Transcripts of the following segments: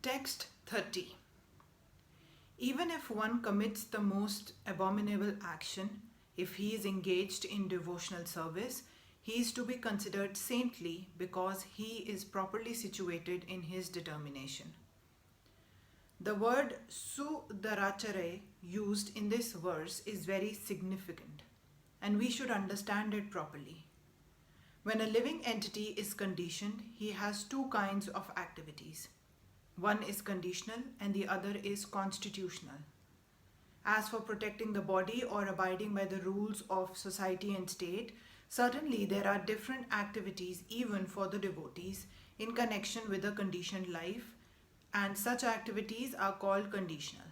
Text 30. Even if one commits the most abominable action, if he is engaged in devotional service, he is to be considered saintly because he is properly situated in his determination. The word sudarachare used in this verse is very significant, and we should understand it properly. When a living entity is conditioned, he has two kinds of activities. One is conditional and the other is constitutional. As for protecting the body or abiding by the rules of society and state, certainly there are different activities even for the devotees in connection with a conditioned life, and such activities are called conditional.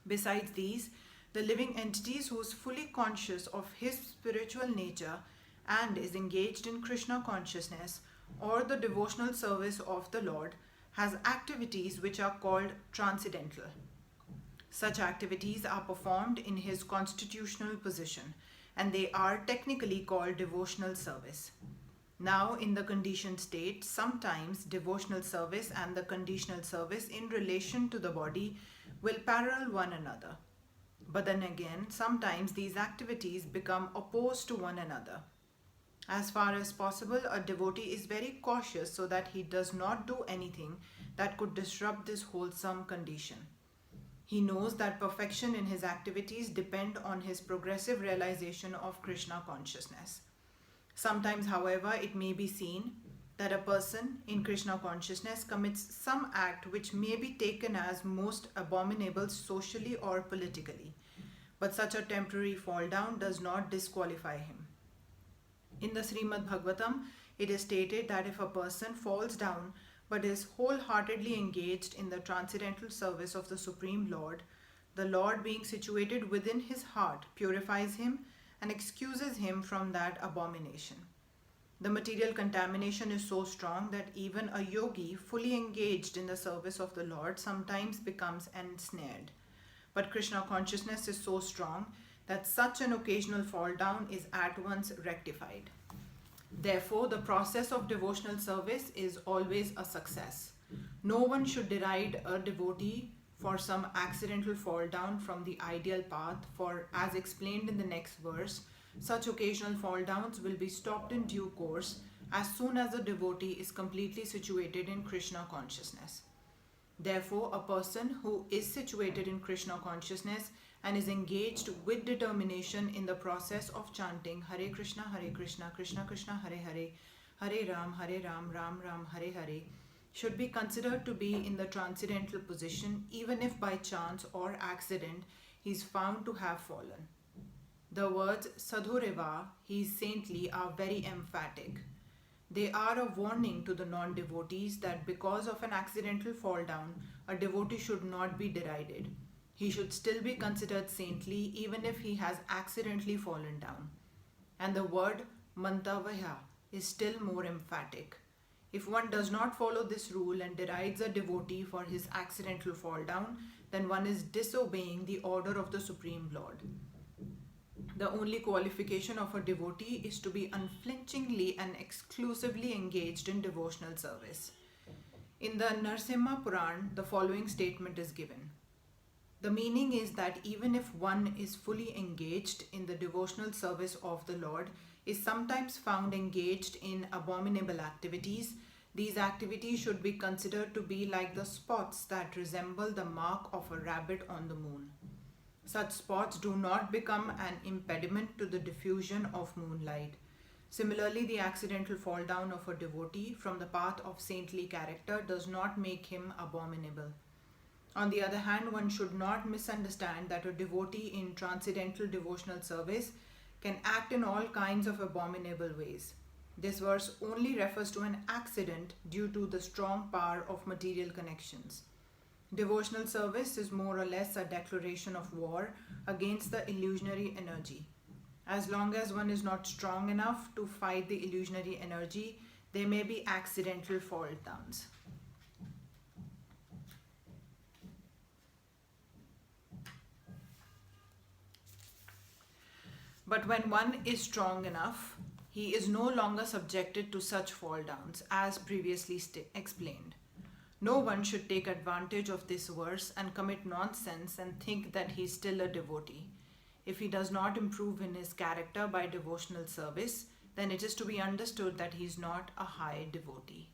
Besides these, the living entities who is fully conscious of his spiritual nature and is engaged in Krishna consciousness or the devotional service of the Lord has activities which are called transcendental. Such activities are performed in his constitutional position, and they are technically called devotional service. Now, in the conditioned state, sometimes devotional service and the conditional service in relation to the body will parallel one another. But then again, sometimes these activities become opposed to one another. As far as possible, a devotee is very cautious so that he does not do anything that could disrupt this wholesome condition. He knows that perfection in his activities depend on his progressive realization of Krishna consciousness. Sometimes, however, it may be seen that a person in Krishna consciousness commits some act which may be taken as most abominable socially or politically, but such a temporary fall down does not disqualify him. In the Srimad Bhagavatam, it is stated that if a person falls down but is wholeheartedly engaged in the transcendental service of the Supreme Lord, the Lord being situated within his heart purifies him and excuses him from that abomination. The material contamination is so strong that even a yogi fully engaged in the service of the Lord sometimes becomes ensnared. But Krishna consciousness is so strong that such an occasional fall down is at once rectified. Therefore, the process of devotional service is always a success. No one should deride a devotee for some accidental fall down from the ideal path, for as explained in the next verse, such occasional fall downs will be stopped in due course as soon as the devotee is completely situated in Krishna consciousness. Therefore, a person who is situated in Krishna consciousness and is engaged with determination in the process of chanting Hare Krishna, Krishna Krishna, Hare Hare, Hare Ram, Ram Ram, Hare Hare, should be considered to be in the transcendental position even if by chance or accident he is found to have fallen. The words Sadhureva, he is saintly, are very emphatic. They are a warning to the non-devotees that because of an accidental fall down, a devotee should not be derided. He should still be considered saintly even if he has accidentally fallen down. And the word Mantavaya is still more emphatic. If one does not follow this rule and derides a devotee for his accidental fall down, then one is disobeying the order of the Supreme Lord. The only qualification of a devotee is to be unflinchingly and exclusively engaged in devotional service. In the Narsimha Puran, the following statement is given. The meaning is that even if one is fully engaged in the devotional service of the Lord, is sometimes found engaged in abominable activities, these activities should be considered to be like the spots that resemble the mark of a rabbit on the moon. Such spots do not become an impediment to the diffusion of moonlight. Similarly, the accidental fall down of a devotee from the path of saintly character does not make him abominable. On the other hand, one should not misunderstand that a devotee in transcendental devotional service can act in all kinds of abominable ways. This verse only refers to an accident due to the strong power of material connections. Devotional service is more or less a declaration of war against the illusionary energy. As long as one is not strong enough to fight the illusionary energy, there may be accidental fall downs. But when one is strong enough, he is no longer subjected to such fall downs, as previously explained. No one should take advantage of this verse and commit nonsense and think that he is still a devotee. If he does not improve in his character by devotional service, then it is to be understood that he is not a high devotee.